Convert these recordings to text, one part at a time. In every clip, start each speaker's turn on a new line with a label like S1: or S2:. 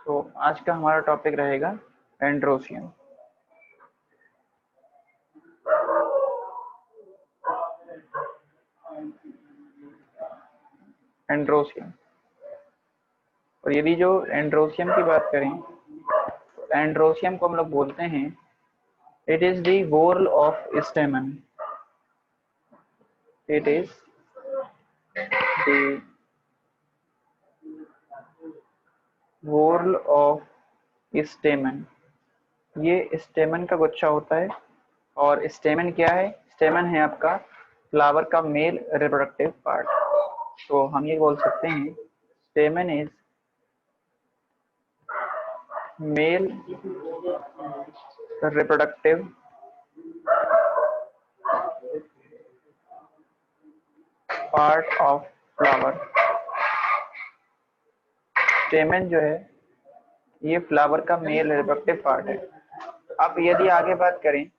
S1: तो आज का हमारा टॉपिक रहेगा एंड्रोसियम। एंड्रोसियम और यदि जो एंड्रोसियम की बात करें तो एंड्रोसियम को हम लोग बोलते हैं it is the whorl of stamen. It is the whorl of stamen. ये स्टेमन का गुच्छा होता है। और स्टेमन क्या है? स्टेमन है आपका फ्लावर का मेल रिप्रोडक्टिव पार्ट। तो हम ये बोल सकते हैं स्टेमन is male reproductive part of flower. स्टेमन जो है ये फ्लावर का मेल रिप्रोडक्टिव पार्ट है। अब यदि आगे बात करें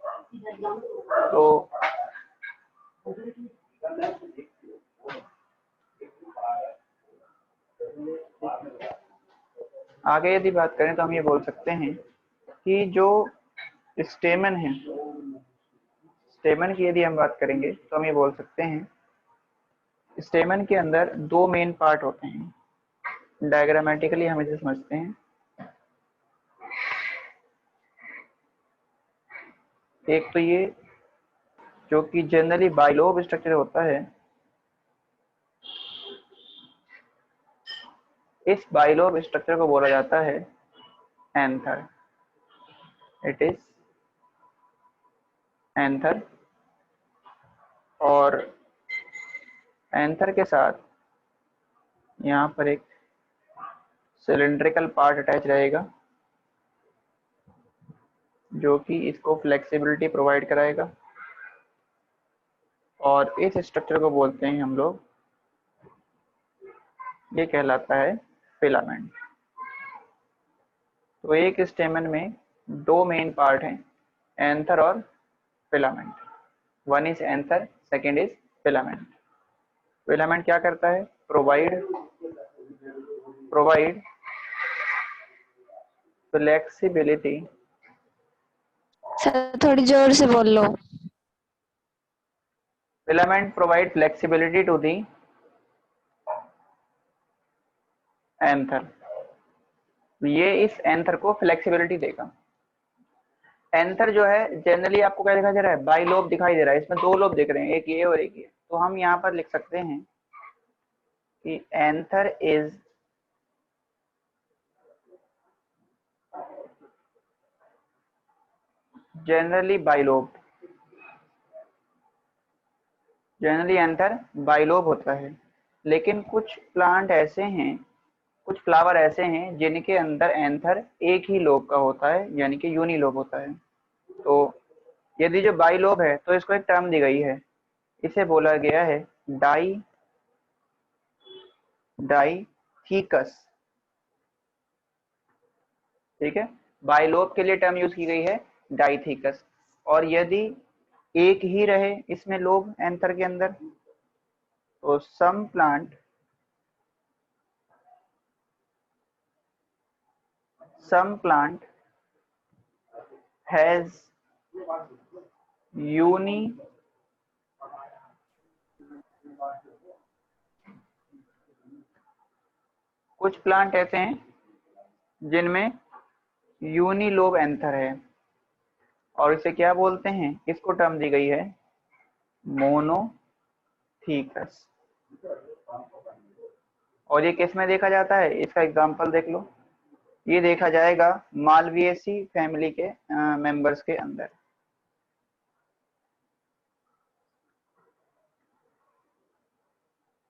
S1: तो हम ये बोल सकते हैं कि जो स्टेमन है, स्टेमन की यदि हम बात करेंगे तो हम ये बोल सकते हैं स्टेमन के अंदर दो मेन पार्ट होते हैं। डायग्रामेटिकली हम इसे समझते हैं। एक तो ये जो कि जनरली बाइलोब स्ट्रक्चर होता है, इस बाइलोब स्ट्रक्चर को बोला जाता है एंथर। It is anther. और एंथर के साथ यहाँ पर एक सिलिंड्रिकल पार्ट अटैच रहेगा जो कि इसको फ्लेक्सिबिलिटी प्रोवाइड कराएगा। और इस स्ट्रक्चर को बोलते हैं हम लोग, ये कहलाता है फिलामेंट। तो एक स्टेमन में दो मेन पार्ट हैं, एंथर और filament. One is anther, second is filament. Filament क्या करता है? Provide flexibility.
S2: सर थोड़ी जोर से बोल लो।
S1: Filament provide flexibility to the anther. ये इस एंथर को फ्लेक्सिबिलिटी देगा। एंथर जो है जनरली आपको क्या दिखाई दे रहा है? बाइलोब दिखाई दे रहा है। इसमें दो लोब दिख रहे हैं, एक ये और एक ये। तो हम यहाँ पर लिख सकते हैं कि anther is generally bilobe. Generally anther bilobe होता है, लेकिन कुछ प्लांट ऐसे हैं, कुछ फ्लावर ऐसे हैं जिनके अंदर एंथर एक ही लोब का होता है, यानी कि यूनिलोब होता है। तो यदि जो बाइलोब है तो इसको एक टर्म दी गई है, इसे बोला गया है डाइथीकस। ठीक है, बाइलोब के लिए टर्म यूज की गई है डाइथीकस। और यदि एक ही रहे इसमें लोब एंथर के अंदर, तो सम प्लांट हैज यूनी कुछ प्लांट ऐसे हैं जिनमें यूनिलोब एंथर है, और इसे क्या बोलते हैं? इसको टर्म दी गई है मोनोथीकस। और ये किस में देखा जाता है? इसका एग्जांपल देख लो। ये देखा जाएगा मालविएसी फैमिली के मेंबर्स के अंदर।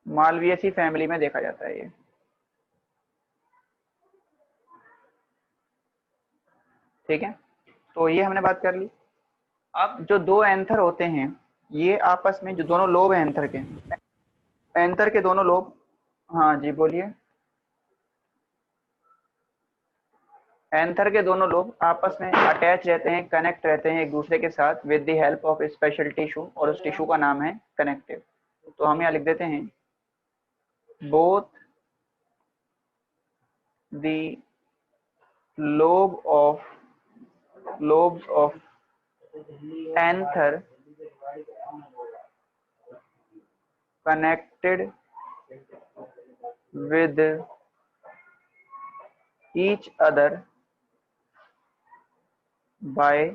S1: मालविएसी फैमिली में देखा जाता है ये। ठीक है, तो ये हमने बात कर ली। अब जो दो एंथर होते हैं, ये आपस में जो दोनों लोब हैं एंथर के दोनों लोब। हाँ जी बोलिए। एंथर के दोनों लोब आपस में अटैच रहते हैं, कनेक्ट रहते हैं एक दूसरे के साथ with the help of special tissue, और उस टिश्यू का नाम है कनेक्टिव। तो हम यहाँ लिख देते हैं both the lobes of anther connected with each other by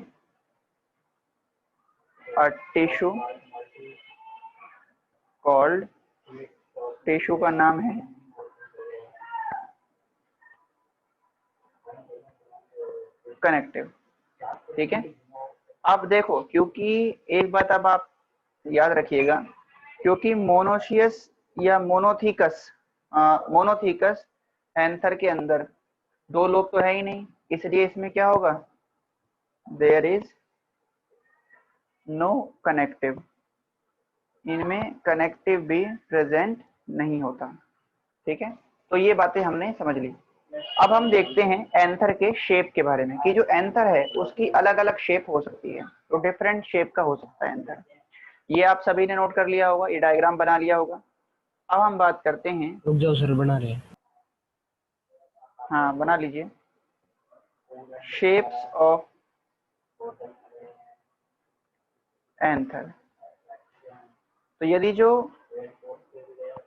S1: a tissue called, tissue का नाम है कनेक्टिव। ठीक है, अब देखो, क्योंकि एक बात अब आप याद रखिएगा, क्योंकि मोनोशियस या मोनोथीकस एंथर के अंदर दो लोब तो है ही नहीं, इसलिए इसमें क्या होगा, देयर इज नो कनेक्टिव, इनमें कनेक्टिव भी प्रेजेंट नहीं होता। ठीक है, तो ये बातें हमने समझ ली। अब हम देखते हैं एंथर के शेप के बारे में, कि जो एंथर है उसकी अलग अलग शेप हो सकती है, तो डिफरेंट शेप का हो सकता है एंथर। ये आप सभी ने नोट कर लिया होगा, ये डायग्राम बना लिया होगा। अब हम बात करते हैं,
S2: रुक जाओ सर, बना रहे हैं।
S1: हाँ बना लीजिए, शेप्स ऑफ एंथर। तो यदि जो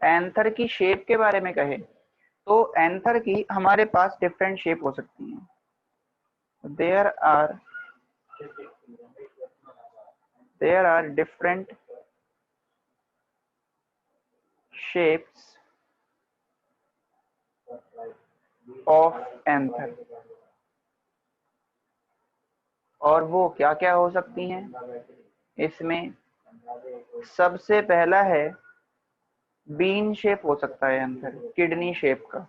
S1: एंथर की शेप के बारे में कहे, तो एंथर की हमारे पास डिफरेंट शेप हो सकती हैं। There are different shapes of anther, और वो क्या क्या हो सकती हैं, इसमें सबसे पहला है बीन शेप हो सकता है एंथर, किडनी शेप का,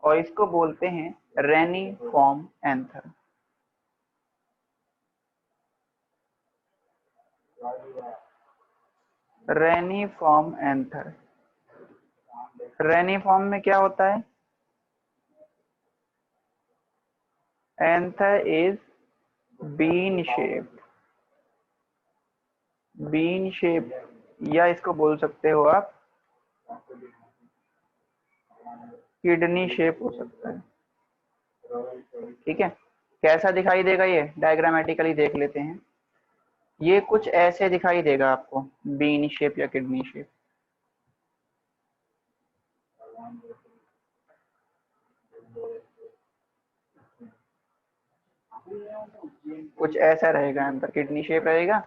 S1: और इसको बोलते हैं रेनिफॉर्म एंथर। रेनिफॉर्म एंथर, रेनिफॉर्म में क्या होता है, एंथर इज बीन शेप, या इसको बोल सकते हो आप किडनी शेप हो सकता है। ठीक है, कैसा दिखाई देगा ये, डायग्रामेटिकली देख लेते हैं। ये कुछ ऐसे दिखाई देगा आपको, बीन शेप या किडनी शेप। कुछ ऐसा रहेगा, अंदर किडनी शेप रहेगा,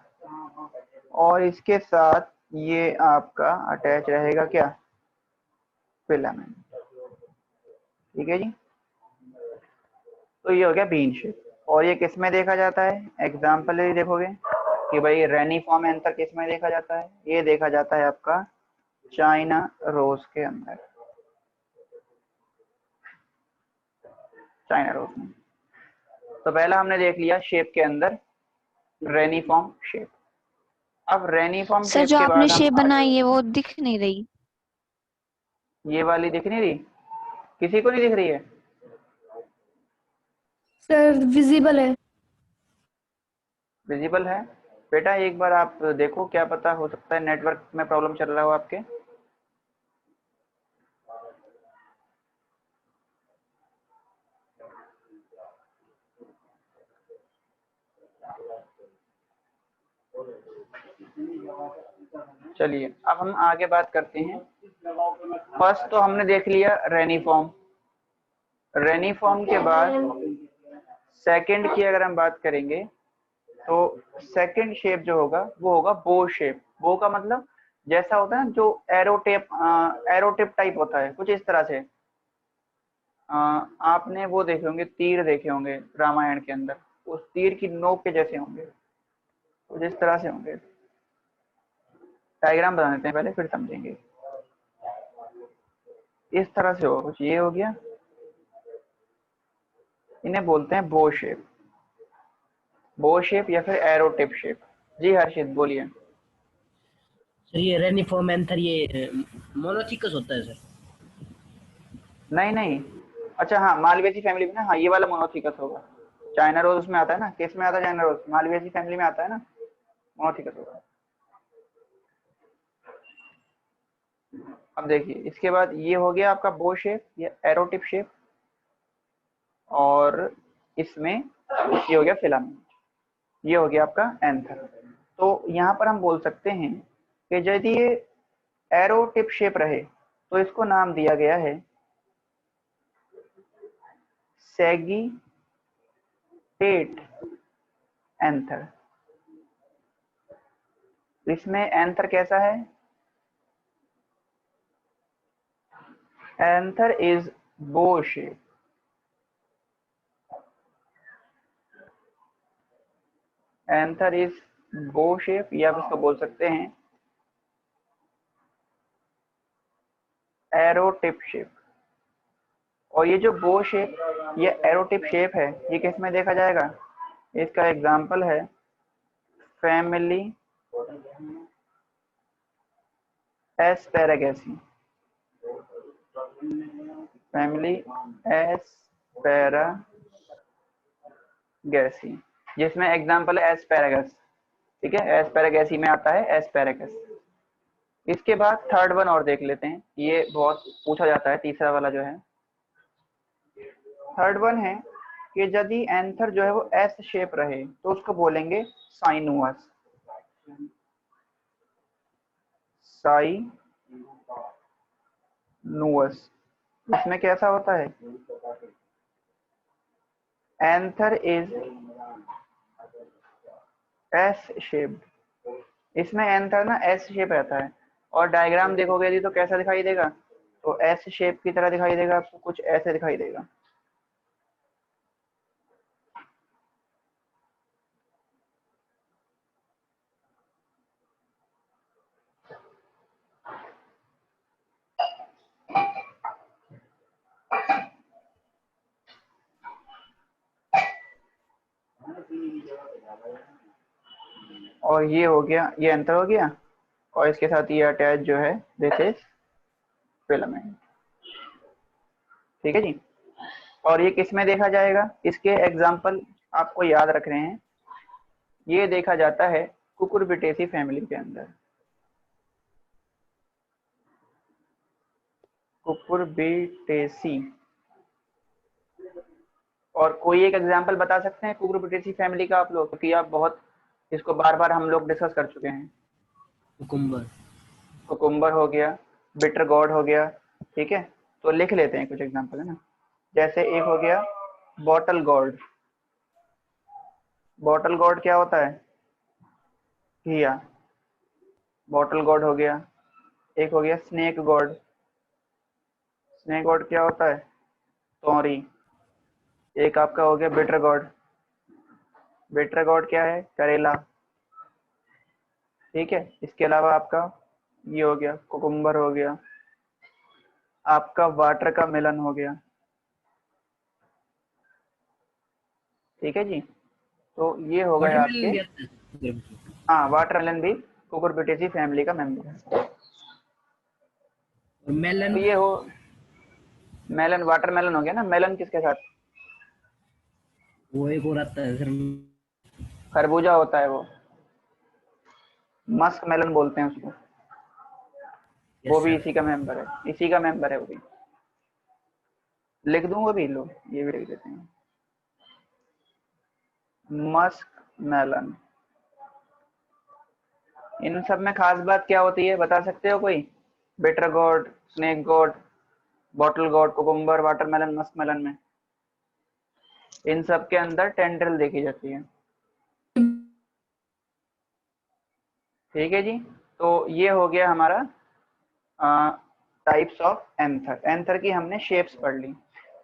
S1: और इसके साथ ये आपका अटैच रहेगा क्या, फिलामेंट। ठीक है जी, तो ये हो गया बीन शेप। और ये किस में देखा जाता है, एग्जाम्पल यदि देखोगे कि भाई रेनिफॉर्म एंथर किस में देखा जाता है, ये देखा जाता है आपका चाइना रोज के अंदर, चाइना रोज में। तो पहला हमने देख लिया शेप के अंदर रेनिफॉर्म शेप। अब रेनिफॉर्म
S3: सर
S1: शेप
S3: जो
S1: के
S3: आपने
S1: बाद हम
S3: शेप बनाई है वो दिख नहीं रही।
S1: ये वाली दिख नहीं रही, किसी को नहीं दिख रही है?
S4: सर विजिबल है।
S1: विजिबल है बेटा, एक बार आप देखो, क्या पता हो सकता है नेटवर्क में प्रॉब्लम चल रहा हो आपके। चलिए अब हम आगे बात करते हैं। फर्स्ट तो हमने देख लिया रेनिफॉर्म, रेनिफॉर्म के बाद सेकंड की अगर हम बात करेंगे, तो सेकंड शेप जो होगा वो होगा बो शेप। बो का मतलब जैसा होता है ना, जो एरोटिप टाइप होता है, कुछ इस तरह से। आपने वो देखे होंगे, तीर देखे होंगे रामायण के अंदर, उस तीर की नोक के जैसे होंगे, तो जिस तरह से होंगे। डायग्राम बना देते हैं पहले, फिर समझेंगे। इस तरह से होगा कुछ, ये हो गया, इन्हें बोलते हैं बो शेप, बो शेप या फिर एरोटिप शेप। जी हर्षित बोलिए।
S2: सर ये रेनिफॉर्म एंथर ये मोनोथिकस होता है सर?
S1: नहीं नहीं, अच्छा हाँ, मालवेसी फैमिली में ना, हाँ ये वाला मोनोथिकस होगा। चाइना रोज उसमें आता है ना, किस में आता है चाइना रोज, मालवेसी फैमिली में आता है ना, मोनोथिकस होगा। अब देखिए, इसके बाद ये हो गया आपका बो शेप या एरोटिप शेप, और इसमें ये हो गया फिलामेंट, ये हो गया आपका एंथर। तो यहाँ पर हम बोल सकते हैं कि यदि ये एरो टिप शेप रहे तो इसको नाम दिया गया है सैगिटेट एंथर। इसमें एंथर कैसा है? एंथर इज बो शेप। एंथर इज बो शेप, या आप इसको बोल सकते हैं एरो टिप शेप। और ये जो बो शेप, ये एरो टिप शेप है, ये किस में देखा जाएगा? इसका एग्जांपल है फैमिली एस्पेरागेसी। फैमिली एस्पेरागेसी, जिसमें एग्जांपल है एस्पेरागस। ठीक है, एस्पेरागेसी में आता है एस्पेरागस। इसके बाद थर्ड वन और देख लेते हैं, ये बहुत पूछा जाता है, तीसरा वाला जो है। थर्ड वन है कि यदि एंथर जो है वो एस शेप रहे तो उसको बोलेंगे साइनुअस। साइनुअस इसमें कैसा होता है? Anther is S shaped. इसमें एंथर ना एस शेप रहता है, और डायग्राम देखोगे यदि तो कैसा दिखाई देगा? तो एस शेप की तरह दिखाई देगा आपको, कुछ ऐसे दिखाई देगा। और ये हो गया, ये एंथर हो गया, और इसके साथ ये अटैच जो है दिस इज फिलामेंट। ठीक है जी। और ये किस में देखा जाएगा? इसके एग्जाम्पल आपको याद रखने हैं। ये देखा जाता है कुकुरबिटेसी फैमिली के अंदर। कुकुरबिटेसी। और कोई एक एग्जाम्पल बता सकते हैं कुकुरबिटेसी फैमिली का आप लोग, क्योंकि आप बहुत इसको बार बार हम लोग डिस्कस कर चुके हैं।
S2: कुकुम्बर।
S1: कुकुम्बर हो गया, बिटर गॉड हो गया। ठीक है, तो लिख लेते हैं कुछ एग्जाम्पल, है ना। जैसे एक हो गया बॉटल गॉड। बॉटल गॉड क्या होता है? घिया। बॉटल गॉड हो गया। एक हो गया स्नेक गॉड। स्नेक गॉड क्या होता है? तोरी। एक आपका हो गया बिटर गॉड। बिटर गॉड क्या है? करेला। ठीक है, इसके अलावा आपका ये हो गया कुकुम्बर हो गया, आपका वाटर का मेलन हो गया। ठीक है जी, तो ये हो गए आपके।
S2: वाटरमेलन भी आता है।
S1: हाँ, वाटरमेलन भी कुकुरबिटेसी फैमिली का मेंबर है।
S2: और मेलन।
S1: तो ये हो मेलन, वाटरमेलन हो गया ना। मेलन किसके साथ?
S2: वो एक और आता है सर।
S1: खरबूजा होता है वो, मस्क मेलन बोलते हैं उसको। वो भी इसी का मेंबर है, इसी का मेंबर है वो भी। लिख दूं वो भी, लो ये भी लिख देते हैं, मस्क मेलन। इन सब में खास बात क्या होती है बता सकते हो कोई? Bitter gourd, snake gourd, bottle gourd, cucumber, watermelon, musk melon में इन सब के अंदर टेंड्रिल देखी जाती है। ठीक है जी, तो ये हो गया हमारा टाइप्स ऑफ एंथर। एंथर की हमने शेप्स पढ़ ली।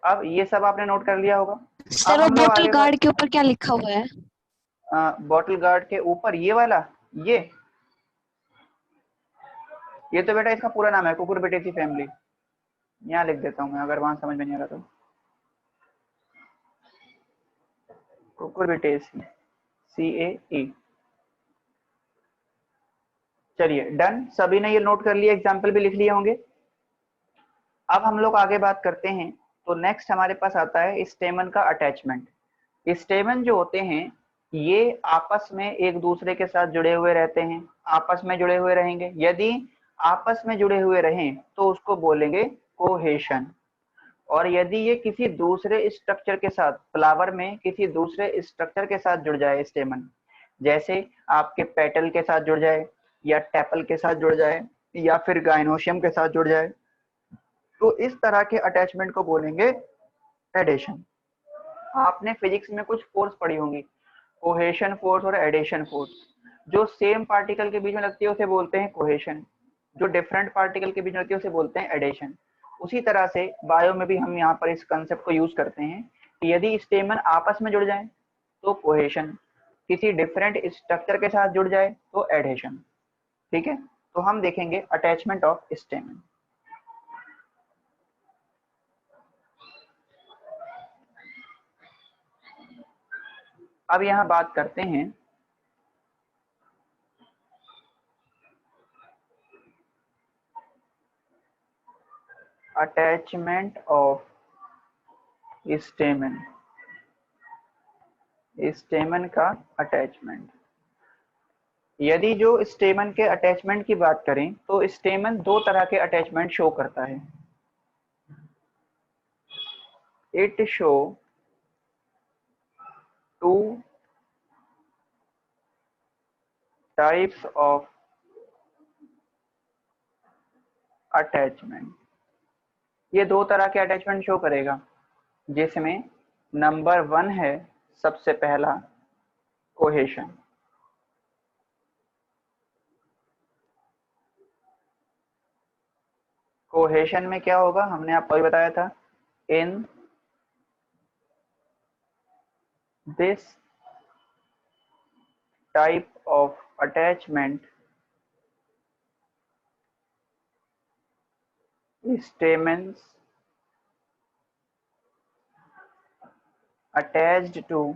S1: अब ये सब आपने नोट कर लिया होगा।
S3: सर वो बोटल गार्ड के ऊपर क्या लिखा हुआ है?
S1: बॉटल गार्ड के ऊपर ये वाला, ये तो बेटा इसका पूरा नाम है कुकुरबिटेसी फैमिली। यहाँ लिख देता हूँ मैं, अगर वहां समझ में नहीं आ रहा तो। Cucurbitaceae, CAE। चलिए डन, सभी ने ये नोट कर लिया, एग्जाम्पल भी लिख लिए होंगे। अब हम लोग आगे बात करते हैं। तो नेक्स्ट हमारे पास आता है स्टेमन का अटैचमेंट। स्टेमन जो होते हैं ये आपस में एक दूसरे के साथ जुड़े हुए रहते हैं, आपस में जुड़े हुए रहेंगे। यदि आपस में जुड़े हुए रहें तो उसको बोलेंगे कोहेशन। और यदि ये किसी दूसरे स्ट्रक्चर के साथ, फ्लावर में किसी दूसरे स्ट्रक्चर के साथ जुड़ जाए स्टेमन, जैसे आपके पेटल के साथ जुड़ जाए या टेपल के साथ जुड़ जाए या फिर गाइनोशियम के साथ जुड़ जाए, तो इस तरह के अटैचमेंट को बोलेंगे एडेशन। आपने फिजिक्स में कुछ फोर्स पढ़ी होंगी, कोहेशन फोर्स और एडेशन फोर्स। जो सेम पार्टिकल के बीच में लगती है उसे बोलते हैं कोहेशन, जो डिफरेंट पार्टिकल के बीच में लगती है उसे बोलते हैं एडेशन। उसी तरह से बायो में भी हम यहाँ पर इस कंसेप्ट को यूज करते हैं कि यदि स्टेमन आपस में जुड़ जाए तो कोहेशन, किसी डिफरेंट स्ट्रक्चर के साथ जुड़ जाए तो एडेशन। ठीक है, तो हम देखेंगे अटैचमेंट ऑफ स्टेमन। अब यहाँ बात करते हैं अटैचमेंट ऑफ स्टेमन, स्टेमन का अटैचमेंट। यदि जो स्टेमन के अटैचमेंट की बात करें तो स्टेमन दो तरह के अटैचमेंट शो करता है। It show two types of attachment, ये दो तरह के अटैचमेंट शो करेगा, जिसमें नंबर 1 है सबसे पहला कोहेशन। कोहेशन में क्या होगा, हमने आपको अभी बताया था, in this type of attachment stamens attached to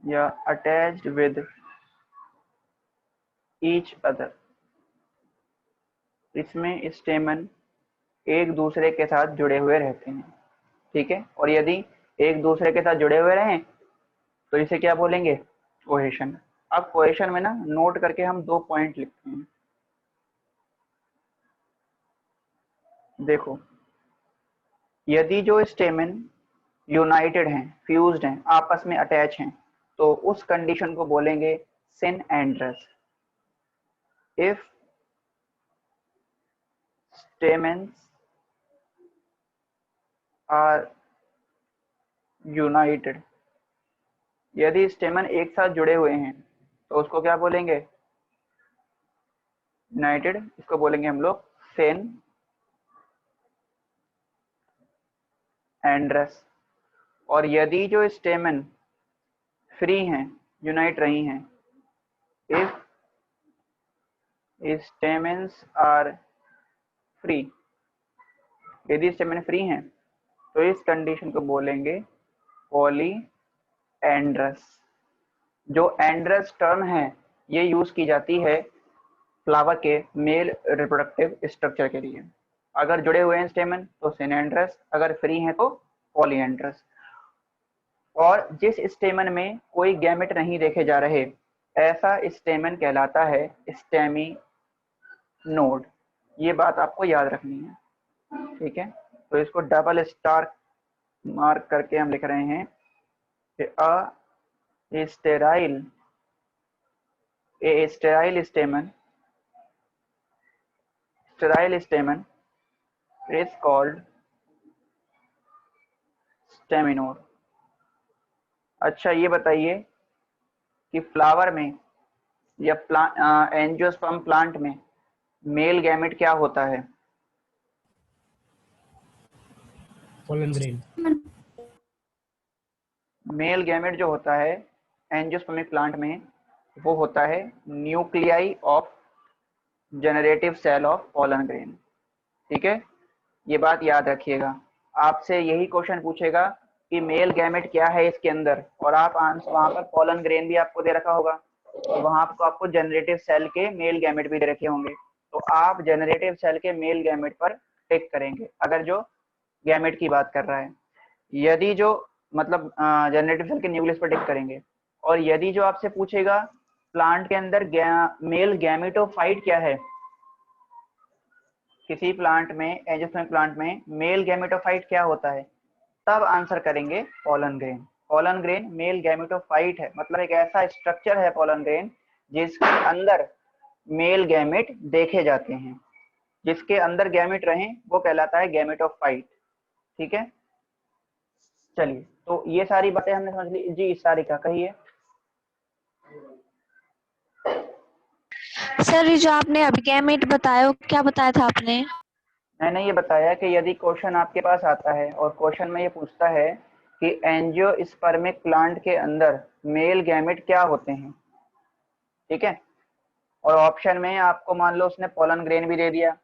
S1: या attached with each other, इसमें स्टेमन एक दूसरे के साथ जुड़े हुए रहते हैं। ठीक है, और यदि एक दूसरे के साथ जुड़े हुए रहें तो इसे क्या बोलेंगे, कोहेशन। अब कोहेशन में ना नोट करके हम 2 पॉइंट लिखते हैं। देखो, यदि जो स्टेमन यूनाइटेड हैं, फ्यूज्ड हैं, आपस में अटैच हैं, तो उस कंडीशन को बोलेंगे synandrous. If stamens are united, यदि स्टेमन एक साथ जुड़े हुए हैं तो उसको क्या बोलेंगे, यूनाइटेड, इसको बोलेंगे हम लोग सेन एंड्रस। और यदि जो स्टेमन फ्री हैं, यूनाइट रही हैं, इफ स्टेमेंस आर फ्री, यदि स्टेमन फ्री हैं तो इस कंडीशन को बोलेंगे पॉली एंड्रस। जो एंड्रस टर्म है ये यूज की जाती है फ्लावर के मेल रिप्रोडक्टिव स्ट्रक्चर के लिए। अगर जुड़े हुए हैं स्टेमन तो सिनएंड्रस, अगर फ्री हैं तो पॉलीएंड्रस। और जिस स्टेमन में कोई गैमेट नहीं देखे जा रहे, ऐसा स्टेमन कहलाता है स्टेमी नोड। ये बात आपको याद रखनी है। ठीक है, तो इसको डबल स्टार मार्क करके हम लिख रहे हैं कि a sterile stamen is called staminode। अच्छा, ये बताइए कि फ्लावर में या एंजियोस्पर्म प्लांट में मेल गैमेट क्या होता है,
S2: पोलन ग्रेन।
S1: मेल गैमेट जो होता है एंजियोस्पर्मिक प्लांट में वो होता है nuclei of generative cell of pollen grain. ठीक है, ये बात याद रखिएगा। आपसे यही क्वेश्चन पूछेगा कि मेल गैमेट क्या है इसके अंदर, और आप आंसर वहां पर पोलन ग्रेन भी आपको दे रखा होगा, तो वहां आपको जनरेटिव सेल के मेल गैमेट भी दे रखे होंगे, तो आप जनरेटिव सेल के मेल गैमेट पर टिक करेंगे अगर जो गैमेट की बात कर रहा है। यदि जो मतलब जनरेटिव सेल के न्यूक्लियस पर टिक करेंगे। और यदि जो आपसे पूछेगा प्लांट के अंदर मेल गैमेटोफाइट क्या है, किसी प्लांट में, एंजियोस्पर्मिक प्लांट में मेल गैमेटोफाइट क्या होता है, तब आंसर करेंगे pollen grain. Pollen grain male gametophyte है, मतलब एक ऐसा स्ट्रक्चर है पोलन ग्रेन जिसके अंदर मेल गैमेट देखे जाते हैं। जिसके अंदर गैमेट रहें वो कहलाता है गैमेटोफाइट। ठीक है, चलिए तो ये सारी बातें हमने समझ ली जी। सारिका कहिए।
S3: सर ये जो आपने अभी गैमेट बताया वो क्या बताया था आपने?
S1: मैंने ये बताया कि यदि क्वेश्चन आपके पास आता है और क्वेश्चन में ये पूछता है कि एंजियोस्पर्मिक प्लांट के अंदर मेल गैमेट क्या होते हैं, ठीक है, और ऑप्शन में आपको मान लो उसने पोलन ग्रेन भी दे दिया,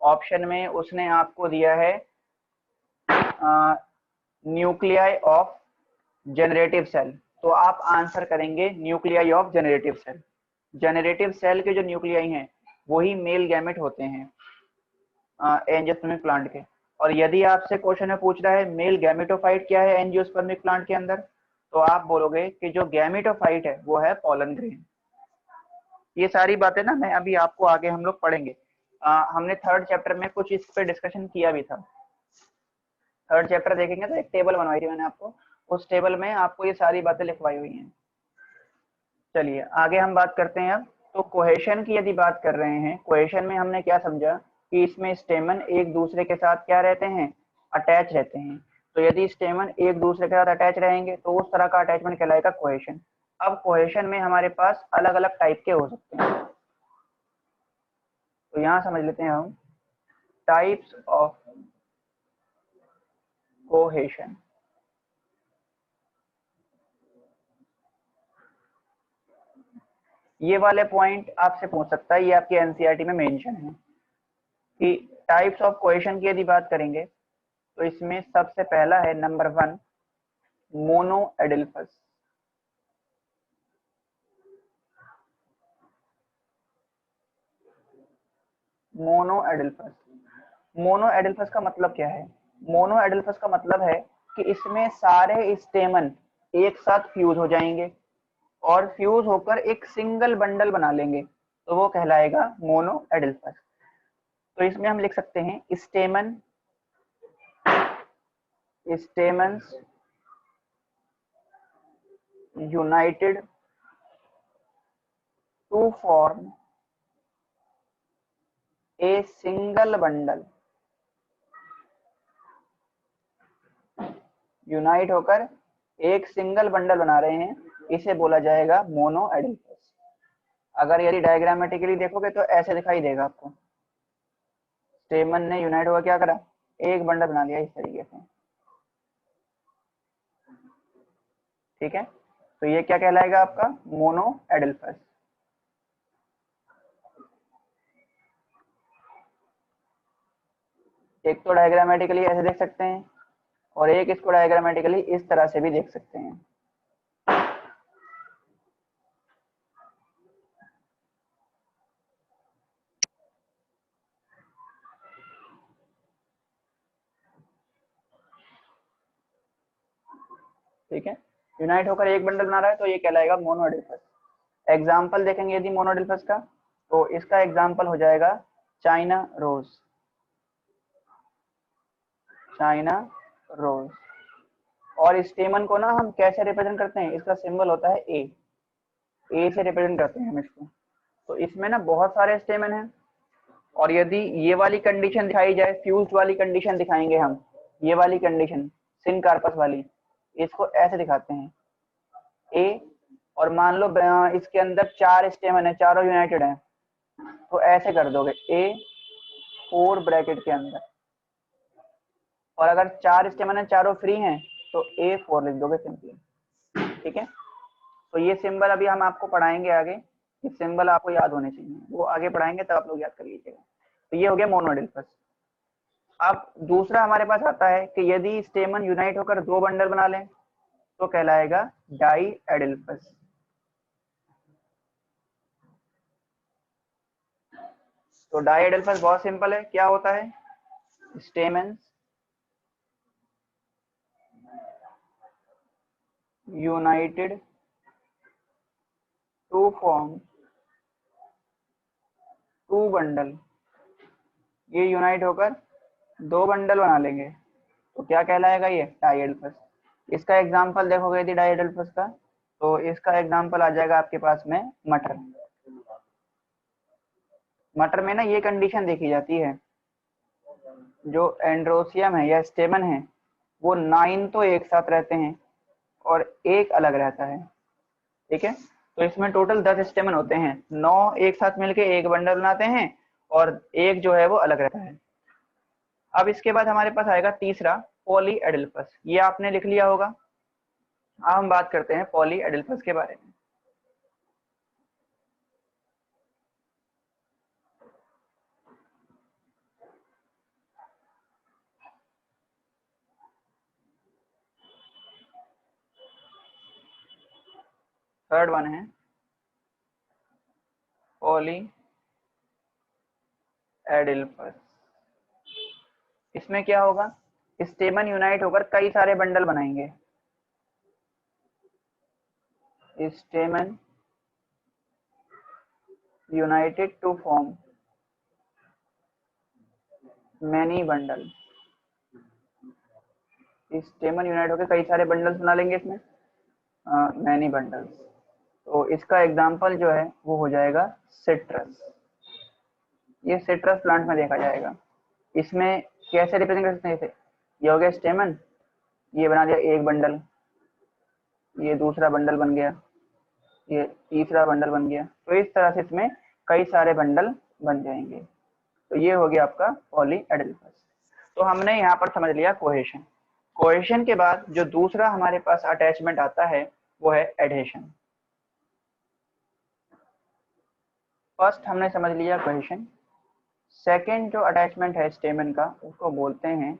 S1: ऑप्शन में उसने आपको दिया है न्यूक्लियाई ऑफ जनरेटिव सेल, तो आप आंसर करेंगे nuclei of generative cell. Generative cell के जो न्यूक्लियाई हैं वही मेल गैमेट होते हैं एंजियोस्पर्मिक प्लांट के। और यदि आपसे क्वेश्चन में पूछ रहा है मेल गैमेटोफाइट क्या है एंजियोस्पर्मिक प्लांट के अंदर, तो आप बोलोगे कि जो गैमेटोफाइट है वो है पोलन ग्रेन। ये सारी बातें ना मैं अभी आपको आगे हम लोग पढ़ेंगे। हमने थर्ड चैप्टर में कुछ इस पे डिस्कशन किया भी था। थर्ड चैप्टर देखेंगे तो एक टेबल बनवाई थी मैंने आपको, उस टेबल में आपको ये सारी बातें लिखवाई हुई हैं। चलिए आगे हम बात करते हैं अब। तो कोहेशन की यदि बात कर रहे हैं, कोहेशन में हमने क्या समझा कि इसमें स्टेमन एक दूसरे के साथ क्या रहते हैं, अटैच रहते हैं। तो यदि स्टेमन एक दूसरे के साथ अटैच रहेंगे तो उस तरह का अटैचमेंट कहलाएगा कोहेशन। अब कोहेशन में हमारे पास अलग अलग टाइप के हो सकते हैं, तो यहाँ समझ लेते हैं हम टाइप्स ऑफ कोहेशन। ये वाले पॉइंट आपसे पूछ सकता है, ये आपकी एनसीईआरटी में मेंशन है कि टाइप्स ऑफ कोहेशन की यदि बात करेंगे तो इसमें सबसे पहला है नंबर 1 मोनो एडिल्फस। मोनो एडिल्फस, मोनो एडिल्फस का मतलब क्या है? मोनो एडिल्फस का मतलब है कि इसमें सारे स्टेमन एक साथ फ्यूज हो जाएंगे और फ्यूज होकर एक सिंगल बंडल बना लेंगे, तो वो कहलाएगा मोनो एडिल्फस। तो इसमें हम लिख सकते हैं stamen, stamens united to form a single bundle, unite होकर एक सिंगल बंडल बना रहे हैं, इसे बोला जाएगा मोनो एडिल्फस। अगर यदि डायग्रामेटिकली देखोगे तो ऐसे दिखाई देगा आपको, स्टेमन ने यूनाइट होकर क्या करा, एक बंडल बना दिया इस तरीके से। ठीक है, तो ये क्या कहलाएगा आपका मोनो एडिल्फस। एक तो डायग्रामेटिकली ऐसे देख सकते हैं और एक इसको डायग्रामेटिकली इस तरह से भी देख सकते हैं। ठीक है, यूनाइट होकर एक बंडल बना रहा है तो ये कहलाएगा मोनो एडिल्फस। एग्जाम्पल देखेंगे यदि मोनो एडिल्फस का, तो इसका एग्जाम्पल हो जाएगा चाइना रोज, चाइना रोज। और स्टेमन को ना हम कैसे रिप्रेजेंट करते हैं, इसका सिंबल होता है ए, ए से रिप्रेजेंट करते हैं हम इसको। तो इसमें ना बहुत सारे स्टेमन हैं, और यदि ये वाली कंडीशन दिखाई जाए, फ्यूज्ड वाली कंडीशन दिखाएंगे हम, ये वाली कंडीशन सिनकार्पस वाली, इसको ऐसे दिखाते हैं ए, और मान लो इसके अंदर 4 स्टेमन है, चारों यूनाइटेड हैं, तो ऐसे कर दोगे ए 4 ब्रैकेट के अंदर, और अगर 4 स्टेमन है चारों फ्री हैं तो A4 लिख दोगे सिंपली। ठीक है, तो ये सिंबल अभी हम आपको पढ़ाएंगे आगे, ये सिंबल आपको याद होने चाहिए, वो आगे पढ़ाएंगे तब आप लोग याद कर लीजिएगा। तो ये हो गया मोनो एडिल्फस। अब दूसरा हमारे पास आता है कि यदि स्टेमन यूनाइट होकर 2 बंडल बना लें तो कहलाएगा डाई एडिल्फस। तो डाई एडिल्फस बहुत सिंपल है, क्या होता है, stamens united to form 2 bundle ये यूनाइट होकर 2 बंडल बना लेंगे, तो क्या कहलाएगा ये डाइएडल्फस। इसका एग्जाम्पल देखोगे यदि डाइएडल्फस का, तो इसका एग्जाम्पल आ जाएगा आपके पास में मटर। मटर में ना ये कंडीशन देखी जाती है, जो एंड्रोसियम है या स्टेमन है वो 9 तो एक साथ रहते हैं और एक अलग रहता है, ठीक है। तो इसमें टोटल 10 स्टेमन होते हैं, 9 एक साथ मिलके एक बंडल बनाते हैं और एक जो है वो अलग रहता है। अब इसके बाद हमारे पास आएगा तीसरा पॉलीएडेल्फस, ये आपने लिख लिया होगा। अब हम बात करते हैं पॉलीएडेल्फस के बारे में। थर्ड वन है पॉलीएडेल्फस। इसमें क्या होगा, स्टेमन यूनाइट होकर कई सारे बंडल बनाएंगे। Stamen united to form many bundle. Stamen unite होकर कई सारे बंडल्स बना लेंगे इसमें, मैनी बंडल्स। तो इसका एग्जाम्पल जो है वो हो जाएगा सिट्रस। ये सिट्रस प्लांट में देखा जाएगा। इसमें कैसे रिप्रेजेंट कर सकते हैं इसे, ये हो गया स्टेमन, ये बना दिया एक बंडल, ये दूसरा बंडल बन गया, ये तीसरा बंडल बन गया। तो इस तरह से इसमें कई सारे बंडल बन जाएंगे। तो ये हो गया आपका पॉलीएडेल्फस। तो हमने यहाँ पर समझ लिया कोहेशन। कोहेशन के बाद जो दूसरा हमारे पास अटैचमेंट आता है वो है एडहेशन। फर्स्ट हमने समझ लिया कोहेशन। सेकेंड जो अटैचमेंट है स्टेमन का उसको बोलते हैं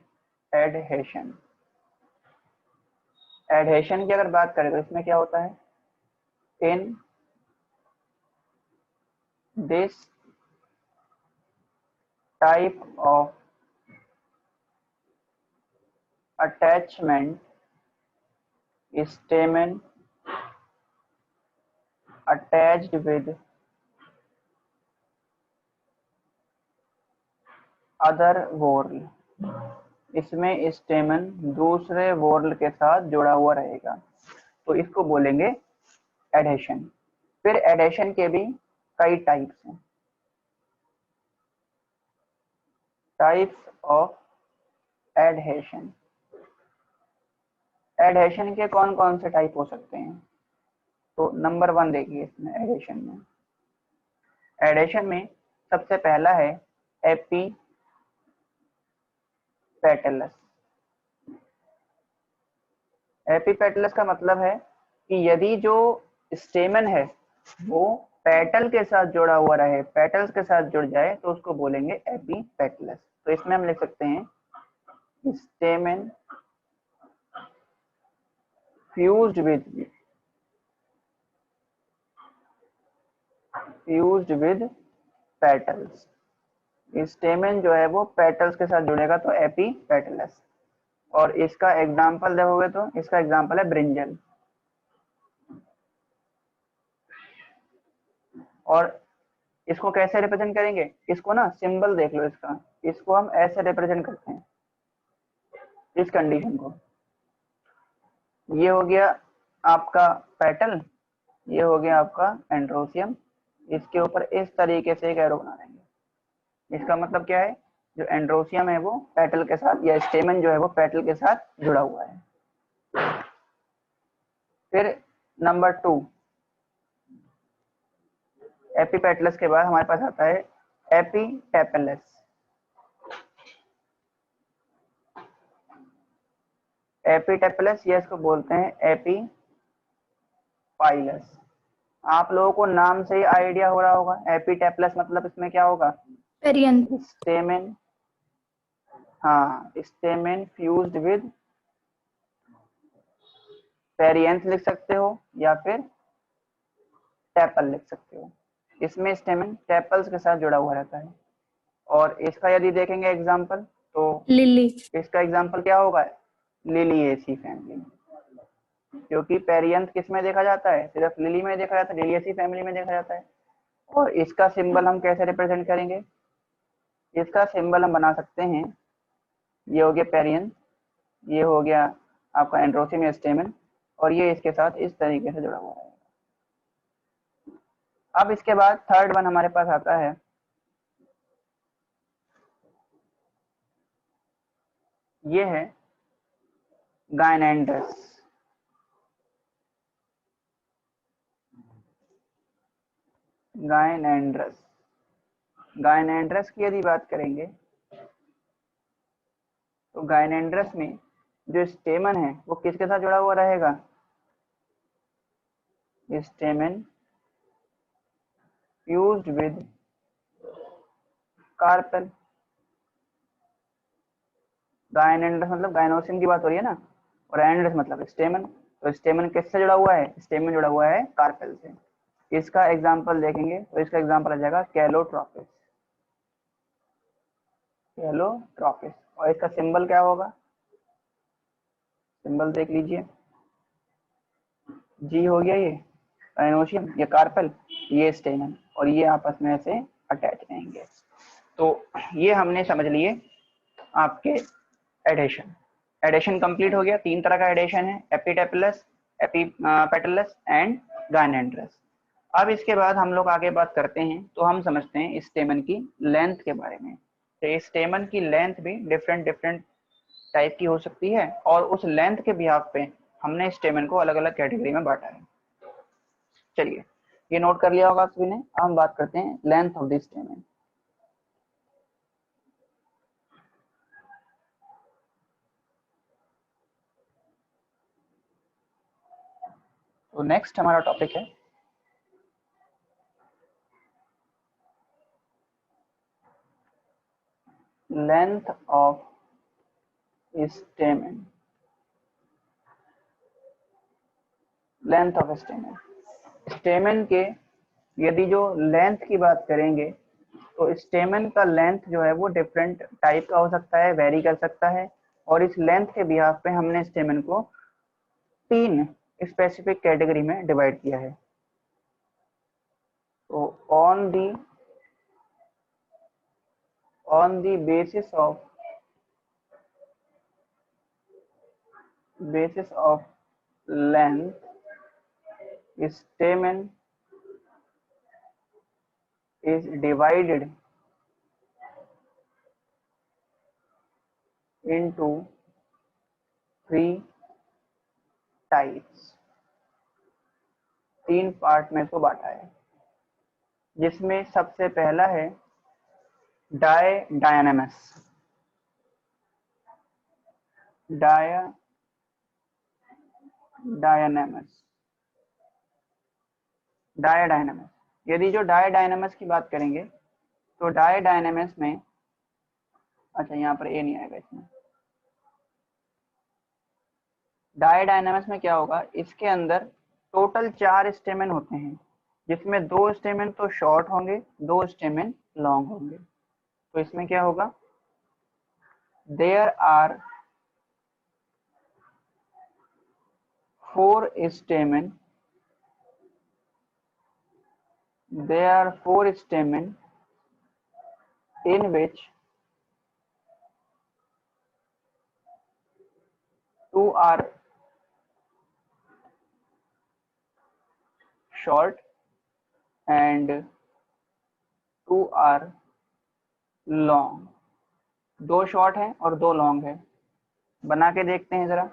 S1: एडहेशन। एडहेशन की अगर बात करें तो इसमें क्या होता है, in this type of attachment stamen attached with other whorl। इसमें स्टेमन दूसरे वोर्ल के साथ जुड़ा हुआ रहेगा, तो इसको बोलेंगे एडहेशन। फिर एडहेशन के भी कई टाइप्स हैं। टाइप्स ऑफ एडहेशन, एडहेशन के कौन कौन से टाइप हो सकते हैं। तो नंबर 1 देखिए इसमें एडहेशन में। एडहेशन में सबसे पहला है एपीपेटलस। एपीपेटलस का मतलब है कि यदि जो स्टेमन है वो पेटल के साथ जुड़ा हुआ रहे, पेटल्स के साथ जुड़ जाए तो उसको बोलेंगे एपीपेटलस। तो इसमें हम लिख सकते हैं स्टेमन फ्यूज्ड विद पेटल्स। स्टेमन जो है वो पेटल्स के साथ जुड़ेगा तो एपीपेटलस। और इसका एग्जाम्पल देखोगे तो इसका एग्जाम्पल है ब्रिंजल। और इसको कैसे रिप्रेजेंट करेंगे, इसको ना सिंबल देख लो इसका, इसको हम ऐसे रिप्रेजेंट करते हैं इस कंडीशन को। ये हो गया आपका पेटल, ये हो गया आपका एंड्रोसियम, इसके ऊपर इस तरीके से एक एरो बना देंगे। इसका मतलब क्या है, जो एंड्रोसियम है वो पेटल के साथ, या स्टेमन जो है वो पेटल के साथ जुड़ा हुआ है। फिर नंबर 2 एपीपेटलस के बाद हमारे पास आता है एपीटेपलस। एपीटेपलस या इसको बोलते हैं एपीपाइलस। आप लोगों को नाम से ही आइडिया हो रहा होगा, एपीटेपलस मतलब इसमें क्या होगा,
S4: पेरियंथ।
S1: स्टेमन, हाँ स्टेमन फ्यूज्ड विद पेरियंथ लिख सकते हो या फिर टेपल लिख सकते हो। इसमें स्टेमन टेपल्स के साथ जुड़ा हुआ रहता है। और इसका यदि देखेंगे एग्जांपल तो
S4: लिली।
S1: इसका एग्जांपल क्या होगा, लिलिएसी फैमिली। क्योंकि पेरियंथ किस में देखा जाता है, सिर्फ लिली में देखा जाता है, लिलिएसी फैमिली में देखा जाता है। और इसका सिंबल हम कैसे रिप्रेजेंट करेंगे, इसका सिंबल हम बना सकते हैं, ये हो गया पेरियन, ये हो गया आपका एंड्रोसियम या स्टेमन, और ये इसके साथ इस तरीके से जुड़ा हुआ है। अब इसके बाद थर्ड वन हमारे पास आता है ये है गायनेंड्रस। गायनेंड्रस गायनेंड्रस की यदि बात करेंगे तो गायनेंड्रस में जो स्टेमन है वो किसके साथ जुड़ा हुआ रहेगा? Stamen fused with carpel. Gynandrous मतलब गायनोसियम की बात हो रही है ना, और एंड्रस मतलब स्टेमन, तो स्टेमन किससे जुड़ा हुआ है? स्टेमन जुड़ा हुआ है कार्पेल से। इसका एग्जांपल देखेंगे तो इसका एग्जांपल आ जाएगा कैलोट्रोपिस। कैलोट्रोपिस, और इसका सिंबल क्या होगा? सिंबल देख लीजिए, जी हो गया, ये गायनोसियम, ये कार्पेल, ये स्टेमन, और ये आपस में ऐसे अटैच रहेंगे। तो ये हमने समझ लिए आपके एडेशन। एडेशन कंप्लीट हो गया। तीन तरह का एडेशन है, एपिटेपलस, एपिपेटलस एंड गायनेंड्रस। अब इसके बाद हम लोग आगे बात करते हैं तो हम समझते हैं स्टेमन की लेंथ के बारे में। तो स्टेमन की लेंथ भी डिफरेंट डिफरेंट टाइप की हो सकती है, और उस लेंथ के बिहाफ पे हमने स्टेमन को अलग अलग कैटेगरी में बांटा है। चलिए, ये नोट कर लिया होगा सभी ने। अब हम बात करते हैं लेंथ ऑफ द स्टेमन। तो नेक्स्ट हमारा टॉपिक है लेंथ ऑफ स्टेमन। लेंथ ऑफ स्टेमन, स्टेमन के यदि जो लेंथ की बात करेंगे तो स्टेमन का लेंथ जो है वो डिफरेंट टाइप का हो सकता है, वेरी कर सकता है, और इस लेंथ के बिहाफ पे हमने स्टेमन को तीन स्पेसिफिक कैटेगरी में डिवाइड किया है। तो on the basis of length, stamen is divided into three types। तीन पार्ट में इसको बांटा है, जिसमें सबसे पहला है डायडायनेमस। डायडायनेमस, यदि जो डायडायनेमस की बात करेंगे तो डायडायनेमस में, अच्छा यहाँ पर ए नहीं आएगा इसमें। डायडायनेमस में क्या होगा, इसके अंदर टोटल 4 स्टेमन होते हैं, जिसमें 2 स्टेमन तो शॉर्ट होंगे, 2 स्टेमन लॉन्ग होंगे। तो इसमें क्या होगा, there are 4 stamen, there are 4 stamen in which 2 are short and 2 are long। 2 short है और 2 लॉन्ग है। बना के देखते हैं जरा।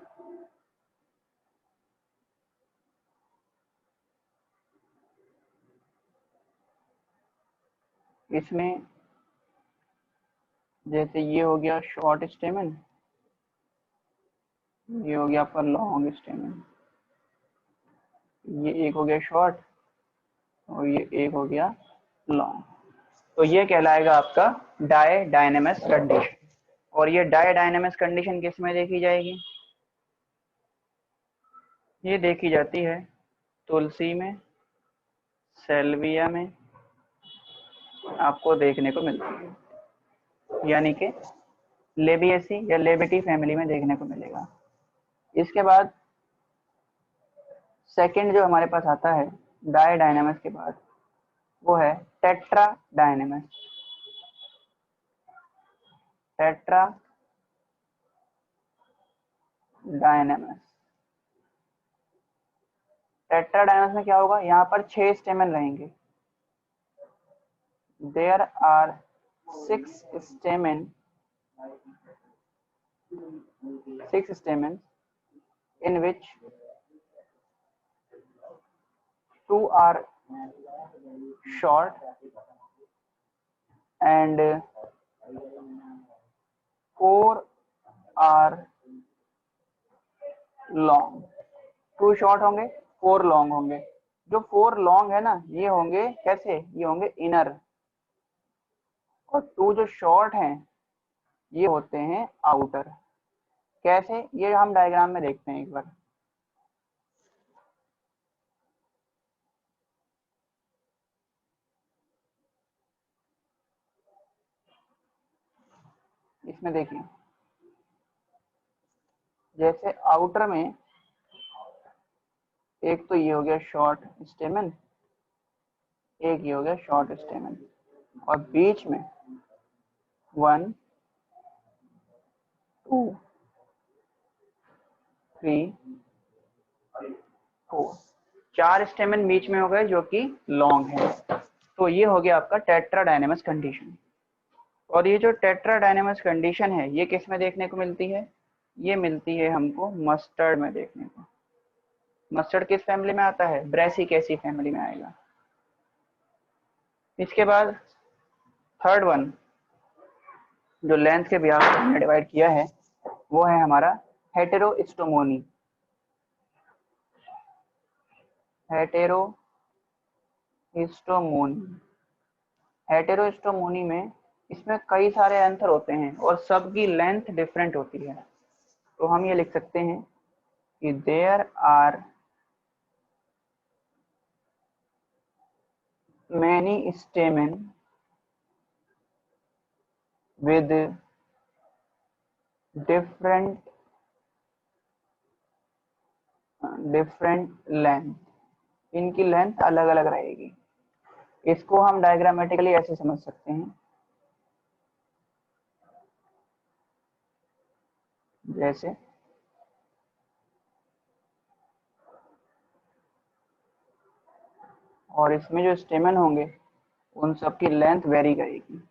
S1: इसमें जैसे ये हो गया शॉर्ट स्टेमन, ये हो गया आपका लॉन्ग स्टेमन, ये एक हो गया शॉर्ट और ये एक हो गया लॉन्ग। तो ये कहलाएगा आपका डायडायनेमस कंडीशन। और ये डायडायनेमस कंडीशन किस में देखी जाएगी? ये देखी जाती है तुलसी में, सेल्विया में आपको देखने को मिलती है, यानी कि लेबिएसी या लेबिटी फैमिली में देखने को मिलेगा। इसके बाद सेकंड जो हमारे पास आता है डायडायनेमस के बाद, वो है tetradynamous. Tetradynamous. Tetradynamous में क्या होगा, यहाँ पर 6 स्टेमन रहेंगे। There are 6 stamen, 6 stamens in which 2 are short and 4 are long। 2 short होंगे, 4 लॉन्ग होंगे। जो 4 लॉन्ग है ना, ये होंगे कैसे, ये होंगे इनर, और 2 जो शॉर्ट हैं ये होते हैं आउटर। कैसे, ये हम डायग्राम में देखते हैं एक बार। इसमें देखिए, जैसे आउटर में एक तो ये हो गया शॉर्ट स्टेमन, एक ये हो गया शॉर्ट स्टेमन, और बीच में 1 2 3 4 4 स्टेमन बीच में हो गए जो कि लॉन्ग है। तो ये हो गया आपका टेट्रा डायनेमस कंडीशन। और ये जो टेट्रा डायनेमस कंडीशन है ये किस में देखने को मिलती है, ये मिलती है हमको मस्टर्ड में देखने को। मस्टर्ड किस फैमिली में आता है, ब्रेसिकेसी फैमिली में आएगा। इसके बाद थर्ड वन जो लेंथ के बिहाफ से हमने डिवाइड किया है वो है हमारा हेटेरोस्टोमोनी। हेटेरोस्टोमोनी में इसमें कई सारे एंथर होते हैं और सबकी लेंथ डिफरेंट होती है। तो हम ये लिख सकते हैं कि there are many stamen with different length. इनकी लेंथ अलग अलग रहेगी। इसको हम डायग्रामेटिकली ऐसे समझ सकते हैं, जैसे और इसमें जो स्टेमन होंगे उन सब की लेंथ वेरी करेगी।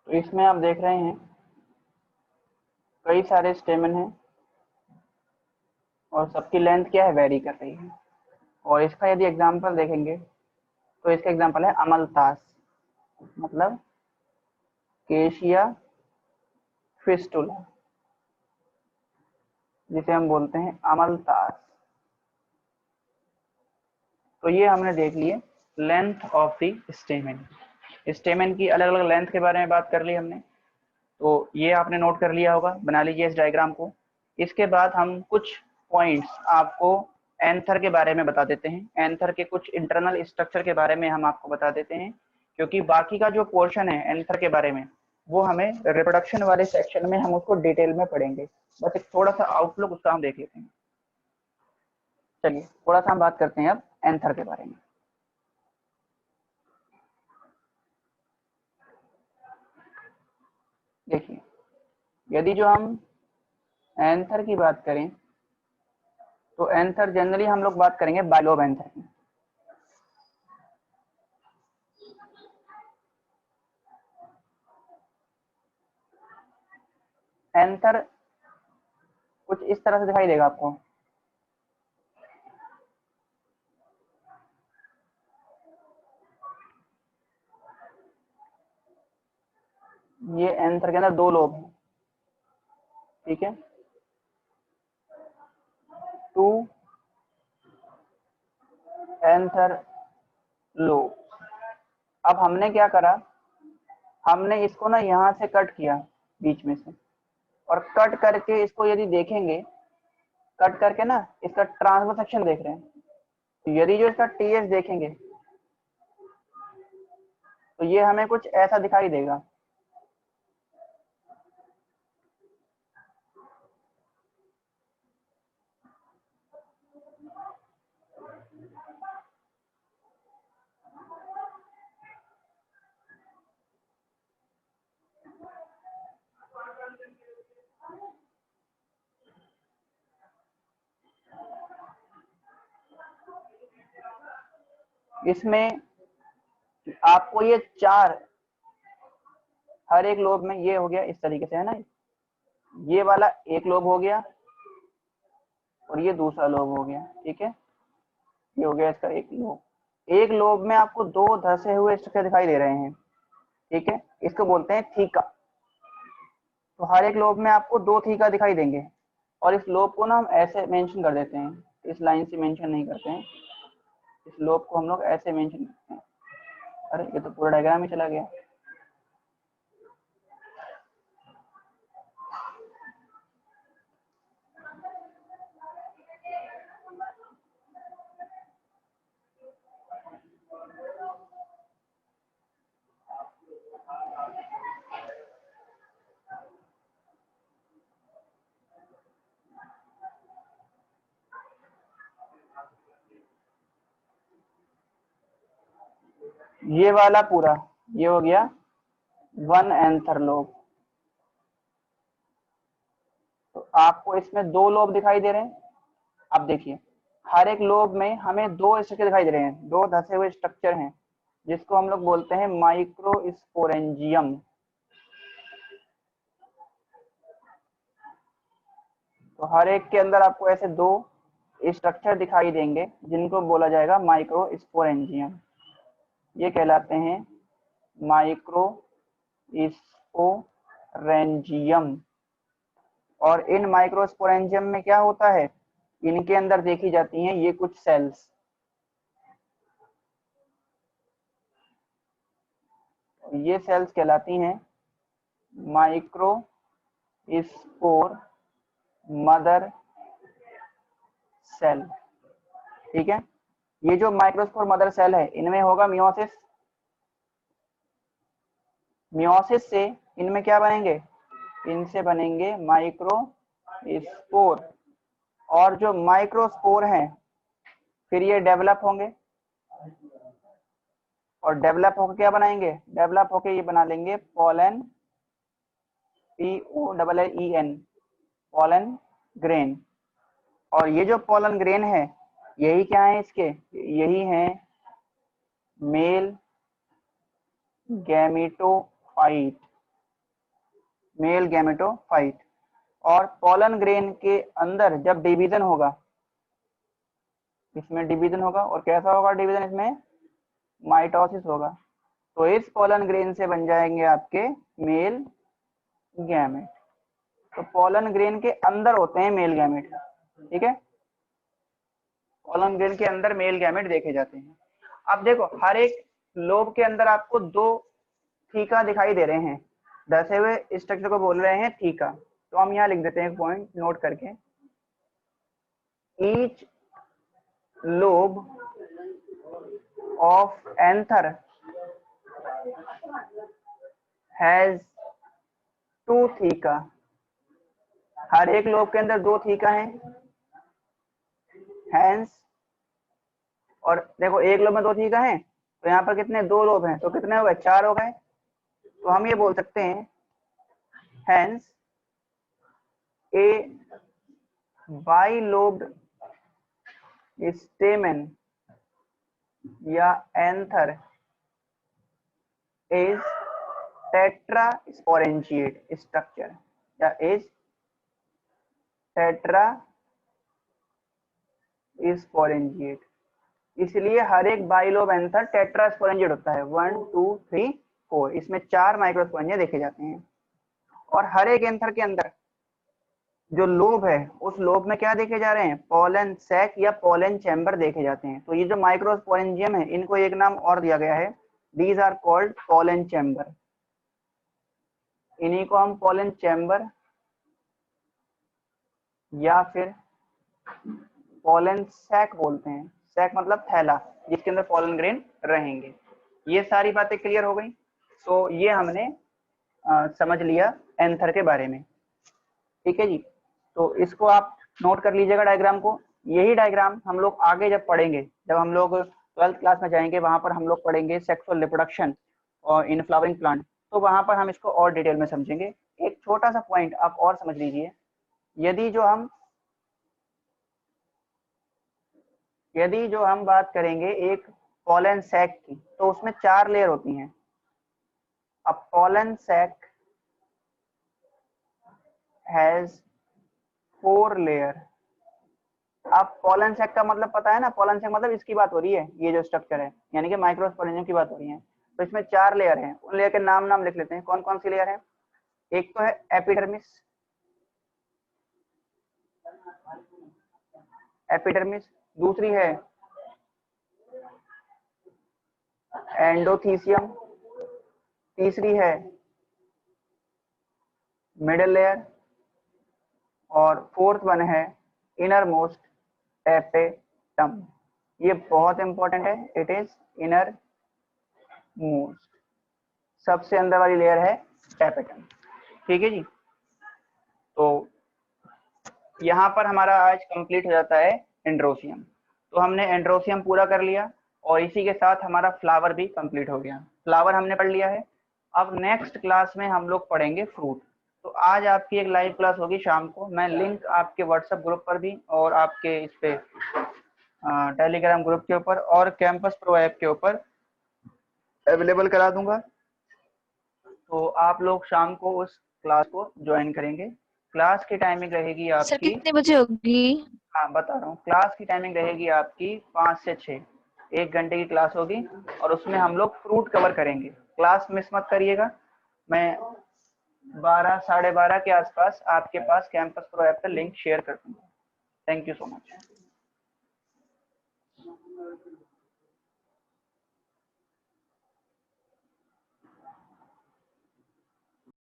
S1: तो इसमें आप देख रहे हैं कई सारे स्टेमन हैं और सबकी लेंथ क्या है, वेरी कर रही है। और इसका यदि एग्जांपल देखेंगे तो इसका एग्जांपल है अमलतास, मतलब केशिया फिस्टुला, जिसे हम बोलते हैं अमलतास। तो ये हमने देख लिए लेंथ ऑफ द स्टेमन। स्टेमन की अलग अलग लेंथ के बारे में बात कर ली हमने, तो ये आपने नोट कर लिया होगा, बना लीजिए इस डायग्राम को। इसके बाद हम कुछ पॉइंट्स आपको एंथर के बारे में बता देते हैं। एंथर के कुछ इंटरनल स्ट्रक्चर के बारे में हम आपको बता देते हैं, क्योंकि बाकी का जो पोर्शन है एंथर के बारे में वो हमें रिप्रोडक्शन वाले सेक्शन में हम उसको डिटेल में पढ़ेंगे। बस एक थोड़ा सा आउटलुक उसका हम देख लेते हैं। चलिए थोड़ा सा हम बात करते हैं अब एंथर के बारे में। देखिए, यदि जो हम एंथर की बात करें तो एंथर जनरली हम लोग बात करेंगे बाइलोब एंथर की। एंथर कुछ इस तरह से दिखाई देगा आपको। ये एंथर के अंदर 2 लोब हैं, ठीक है, 2 एंथर लोब। अब हमने क्या करा, हमने इसको ना यहाँ से कट किया बीच में से, और कट करके इसको यदि देखेंगे, कट करके ना इसका ट्रांसफर सेक्शन देख रहे हैं, तो यदि जो इसका टीएस देखेंगे तो ये हमें कुछ ऐसा दिखाई देगा। इसमें आपको ये 4 हर एक लोब में, ये हो गया इस तरीके से है ना, ये वाला एक लोब हो गया और ये दूसरा लोब हो गया। ठीक है, ये हो गया इसका एक लोब। एक लोब में आपको 2 धसे हुए स्ट्रक्चर दिखाई दे रहे हैं। ठीक है, इसको बोलते हैं थीका। तो हर एक लोब में आपको 2 थीका दिखाई देंगे, और इस लोब को ना हम ऐसे मेंशन कर देते हैं, इस लाइन से मेंशन नहीं करते हैं, इस लोब को हम लोग ऐसे मेंशन करते हैं। अरे ये तो पूरा डायग्राम ही चला गया। ये वाला पूरा ये हो गया 1 एंथर लोब। तो आपको इसमें 2 लोब दिखाई दे रहे हैं। अब देखिए, हर एक लोब में हमें 2 स्ट्रक्चर दिखाई दे रहे हैं, 2 धसे हुए स्ट्रक्चर हैं, जिसको हम लोग बोलते हैं माइक्रोस्पोरेंजियम। तो हर एक के अंदर आपको ऐसे 2 स्ट्रक्चर दिखाई देंगे, जिनको बोला जाएगा माइक्रोस्पोरेंजियम। ये कहलाते हैं माइक्रोस्पोरेंजियम। और इन माइक्रोस्पोरेंजियम में क्या होता है, इनके अंदर देखी जाती हैं ये कुछ सेल्स। ये सेल्स कहलाती हैं माइक्रोस्पोर मदर सेल। ठीक है, ये जो माइक्रोस्पोर मदर सेल है, इनमें होगा मियोसिस। मियोसिस से इनमें क्या बनेंगे, इनसे बनेंगे माइक्रोस्पोर। और जो माइक्रोस्पोर हैं फिर ये डेवलप होंगे, और डेवलप होकर क्या बनाएंगे, डेवलप होकर ये बना लेंगे पोलन, POLLEN, पोलन ग्रेन। और ये जो पोलन ग्रेन है, यही क्या है इसके, यही है मेल गैमेटोफाइट, मेल गैमेटोफाइट। और पोलन ग्रेन के अंदर जब डिवीजन होगा, इसमें डिवीजन होगा, और कैसा होगा डिवीजन, इसमें माइटोसिस होगा। तो इस पोलन ग्रेन से बन जाएंगे आपके मेल गैमेट। तो पोलन ग्रेन के अंदर होते हैं मेल गैमेट। ठीक है, पोलन ग्रेन के अंदर मेल गैमेट देखे जाते हैं। अब देखो, हर एक लोब के अंदर आपको 2 थीका दिखाई दे रहे हैं, धसे हुए स्ट्रक्चर को बोल रहे हैं थीका। तो हम यहाँ लिख देते हैं एक पॉइंट नोट करके, each lobe of anther has 2 theca. हर एक लोब के अंदर 2 थीका हैं। हैंस, और देखो एक लोब में 2 थीका हैं, तो यहाँ पर कितने, 2 लोब हैं, तो कितने हो गए, 4 हो गए। तो हम ये बोल सकते हैं हैंस ए बाइलोब्ड स्टेमन या एंथर इज टेट्रास्पोरेंजिएट स्ट्रक्चर, या इज टेट्रास्पोरेंजिएट। इसलिए हर एक बाइलोब एंथर टेट्रास्पोरेंजिएट होता है। 1 2 3 4, इसमें 4 माइक्रोस्पोरेंजिया देखे जाते हैं। और हर एक एंथर के अंदर जो लोब है उस लोब में क्या देखे जा रहे हैं, पोलन सैक या पोलन चैम्बर देखे जाते हैं। तो ये जो माइक्रोस्पोरेंजियम है इनको एक नाम और दिया गया है, these are called pollen chamber. इन्हीं को हम पोलन चैम्बर या फिर पोलन सैक बोलते हैं। सैक मतलब थैला जिसके अंदर पोलन ग्रेन रहेंगे। ये सारी बातें क्लियर हो गई। तो ये हमने समझ लिया एंथर के बारे में। ठीक है जी, तो इसको आप नोट कर लीजिएगा डायग्राम को। यही डायग्राम हम लोग आगे जब पढ़ेंगे, जब हम लोग 12th क्लास में जाएंगे, वहां पर हम लोग पढ़ेंगे सेक्सुअल रिप्रोडक्शन और इन फ्लावरिंग प्लांट, तो वहां पर हम इसको और डिटेल में समझेंगे। एक छोटा सा पॉइंट आप और समझ लीजिए, यदि जो हम बात करेंगे एक पोलन सैक की, तो उसमें 4 लेयर होती हैं। अब पोलन सैक हैज 4 लेयर। अब पोलन सैक का मतलब पता है ना, पोलन सैक मतलब इसकी बात हो रही है, ये जो स्ट्रक्चर है यानी कि माइक्रोस्पोरेंजियम की बात हो रही है। तो इसमें 4 लेयर हैं, उन लेयर के नाम लिख लेते हैं। कौन कौन सी लेयर है? एक तो है एपिडर्मिस, दूसरी है एंडोथीसियम, तीसरी है मिडल लेयर, और फोर्थ वन है इनर मोस्ट टेपेटम। ये बहुत इंपॉर्टेंट है, इट इज इनर मोस्ट, सबसे अंदर वाली लेयर है टेपेटम। ठीक है जी, तो यहाँ पर हमारा आज कंप्लीट हो जाता है एंड्रोसियम। तो हमने एंड्रोसियम पूरा कर लिया और इसी के साथ हमारा फ्लावर भी कंप्लीट हो गया। फ्लावर हमने पढ़ लिया है। अब नेक्स्ट क्लास में हम लोग पढ़ेंगे फ्रूट। तो आज आपकी एक लाइव क्लास होगी शाम को, मैं लिंक आपके व्हाट्सएप ग्रुप पर भी और आपके इस पे टेलीग्राम ग्रुप के ऊपर और कैंपस प्रो ऐप के ऊपर अवेलेबल करा दूंगा। तो आप लोग शाम को उस क्लास को ज्वाइन करेंगे। क्लास की टाइमिंग रहेगी
S3: सर
S1: आपकी,
S3: कितने बजे होगी?
S1: हाँ बता रहा हूँ, क्लास की टाइमिंग रहेगी आपकी 5 से 6, 1 घंटे की क्लास होगी और उसमें हम लोग फ्रूट कवर करेंगे। क्लास मिस मत करिएगा। मैं 12 साढ़े 12 के आसपास आपके पास कैंपस प्रो ऐप का लिंक शेयर कर दूंगा। Thank you so much.